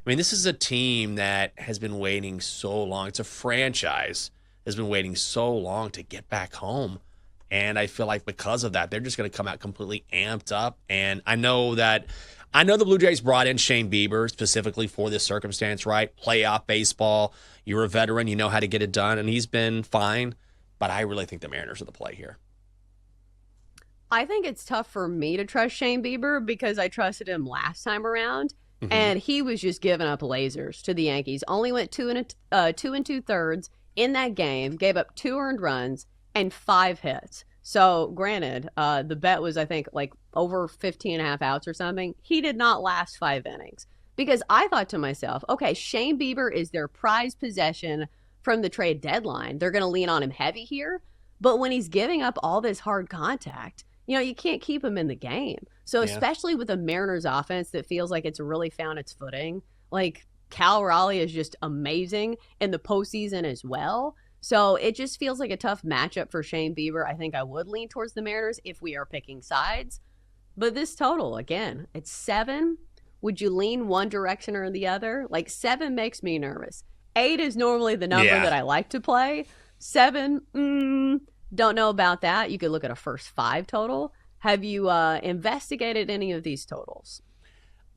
I mean, this is a team that has been waiting so long. It's a franchise has been waiting so long to get back home. And I feel like because of that, they're just going to come out completely amped up. And I know the Blue Jays brought in Shane Bieber specifically for this circumstance, right? Playoff baseball. You're a veteran. You know how to get it done. And he's been fine. But I really think the Mariners are the play here. I think it's tough for me to trust Shane Bieber because I trusted him last time around. And he was just giving up lasers to the Yankees. Only went 2 2/3 in that game, gave up 2 earned runs and 5 hits. So granted, the bet was, I think, like over 15 and a half outs or something. He did not last 5 innings because I thought to myself, okay, Shane Bieber is their prized possession from the trade deadline. They're going to lean on him heavy here. But when he's giving up all this hard contact, you can't keep him in the game. So especially with the Mariners offense that feels like it's really found its footing, like Cal Raleigh is just amazing in the postseason as well. So it just feels like a tough matchup for Shane Bieber. I think I would lean towards the Mariners if we are picking sides. But this total, again, it's 7. Would you lean one direction or the other? Like 7 makes me nervous. 8 is normally the number that I like to play. 7, don't know about that. You could look at a first 5 total. Have you investigated any of these totals?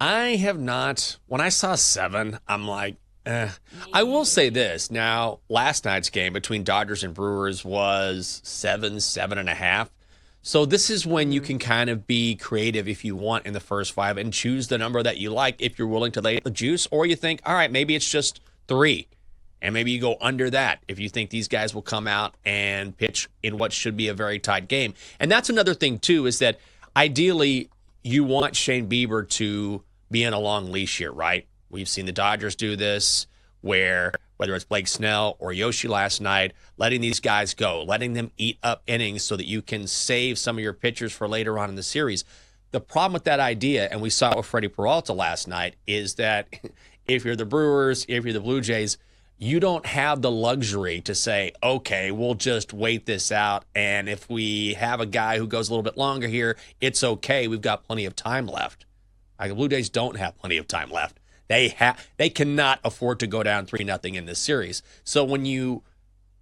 I have not. When I saw 7, I'm like, I will say this. Now, last night's game between Dodgers and Brewers was 7.5. So this is when you can kind of be creative if you want in the first 5 and choose the number that you like if you're willing to lay the juice, or you think, all right, maybe it's just 3. And maybe you go under that if you think these guys will come out and pitch in what should be a very tight game. And that's another thing, too, is that ideally you want Shane Bieber to be on a long leash here, right? We've seen the Dodgers do this where whether it's Blake Snell or Yoshi last night, letting these guys go, letting them eat up innings so that you can save some of your pitchers for later on in the series. The problem with that idea, and we saw it with Freddie Peralta last night, is that if you're the Brewers, if you're the Blue Jays, you don't have the luxury to say, okay, we'll just wait this out. And if we have a guy who goes a little bit longer here, it's okay. We've got plenty of time left. The Blue Jays don't have plenty of time left. They cannot afford to go down 3-0 in this series. So when you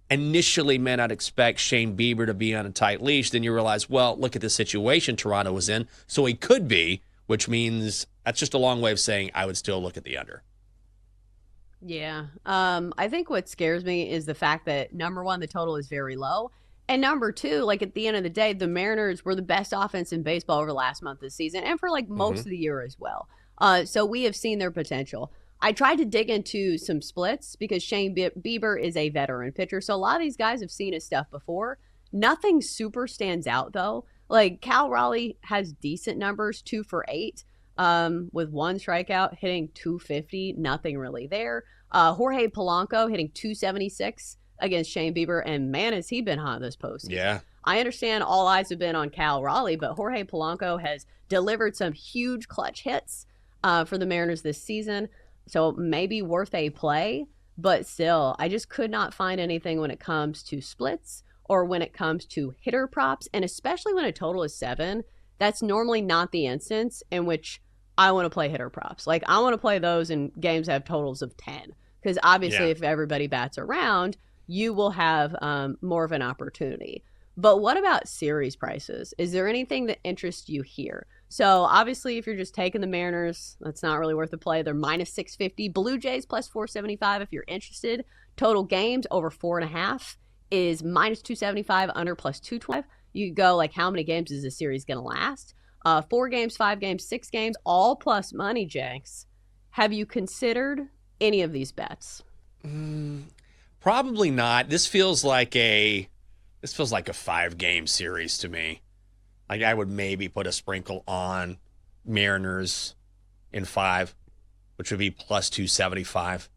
initially may not expect Shane Bieber to be on a tight leash, then you realize, well, look at the situation Toronto was in. So he could be, which means that's just a long way of saying I would still look at the under. Yeah. I think what scares me is the fact that, number one, the total is very low. And number 2, like at the end of the day, the Mariners were the best offense in baseball over the last month of the season and for like most of the year as well. So we have seen their potential. I tried to dig into some splits because Shane Bieber is a veteran pitcher. So a lot of these guys have seen his stuff before. Nothing super stands out, though. Like Cal Raleigh has decent numbers, 2 for 8. With 1 strikeout, hitting .250, nothing really there. Jorge Polanco hitting .276 against Shane Bieber, and man, has he been hot this postseason. Yeah. I understand all eyes have been on Cal Raleigh, but Jorge Polanco has delivered some huge clutch hits for the Mariners this season, so maybe worth a play, but still, I just could not find anything when it comes to splits or when it comes to hitter props, and especially when a total is 7, that's normally not the instance in which I want to play hitter props. Like, I want to play those in games that have totals of 10. Because obviously, if everybody bats around, you will have more of an opportunity. But what about series prices? Is there anything that interests you here? So, obviously, if you're just taking the Mariners, that's not really worth the play. They're minus 650. Blue Jays plus 475 if you're interested. Total games over 4.5 is minus 275, under plus 225. You go, like, how many games is this series going to last? 4 games, 5 games, 6 games, all plus money, Jenks. Have you considered any of these bets? Probably not. This feels like a 5-game series to me. Like, I would maybe put a sprinkle on Mariners in 5, which would be plus 275.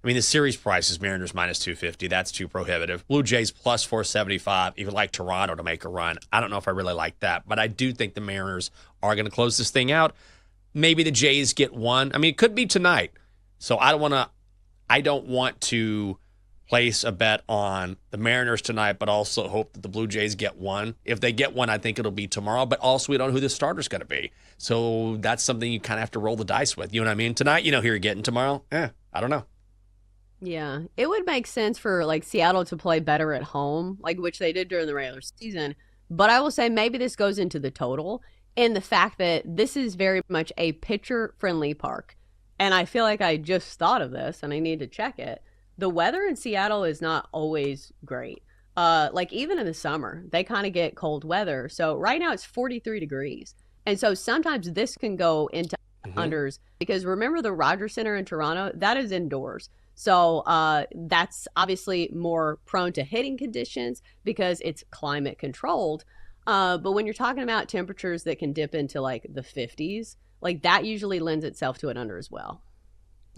I mean, the series price is Mariners minus 250. That's too prohibitive. Blue Jays plus 475. If you like Toronto to make a run, I don't know if I really like that, but I do think the Mariners are going to close this thing out. Maybe the Jays get 1. I mean, it could be tonight. So I don't want to place a bet on the Mariners tonight, but also hope that the Blue Jays get one. If they get one, I think it'll be tomorrow, but also we don't know who the starter's going to be. So that's something you kind of have to roll the dice with. You know what I mean? Tonight, you know who you're getting. Tomorrow, I don't know. Yeah, it would make sense for like Seattle to play better at home, like which they did during the regular season. But I will say maybe this goes into the total and the fact that this is very much a pitcher-friendly park. And I feel like I just thought of this and I need to check it. The weather in Seattle is not always great. Like even in the summer, they kind of get cold weather. So right now it's 43 degrees. And so sometimes this can go into unders because remember the Rogers Center in Toronto, that is indoors. So that's obviously more prone to hitting conditions because it's climate controlled. But when you're talking about temperatures that can dip into like the 50s, like that usually lends itself to an under as well.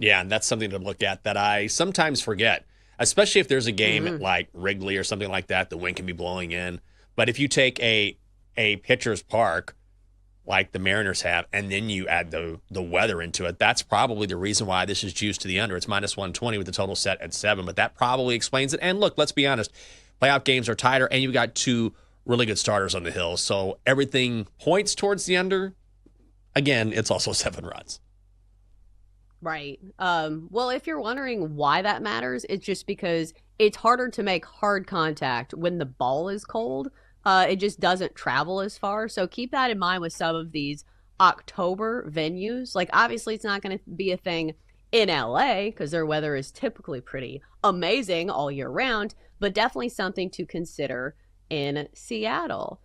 Yeah, and that's something to look at that I sometimes forget, especially if there's a game at like Wrigley or something like that, the wind can be blowing in. But if you take a pitcher's park like the Mariners have, and then you add the weather into it, that's probably the reason why this is juiced to the under. It's minus 120 with the total set at 7, but that probably explains it. And look, let's be honest, playoff games are tighter, and you've got two really good starters on the hill, so everything points towards the under. Again, it's also 7 runs. Right. Well, if you're wondering why that matters, it's just because it's harder to make hard contact when the ball is cold. It just doesn't travel as far. So keep that in mind with some of these October venues. Like, obviously, it's not going to be a thing in LA because their weather is typically pretty amazing all year round, but definitely something to consider in Seattle.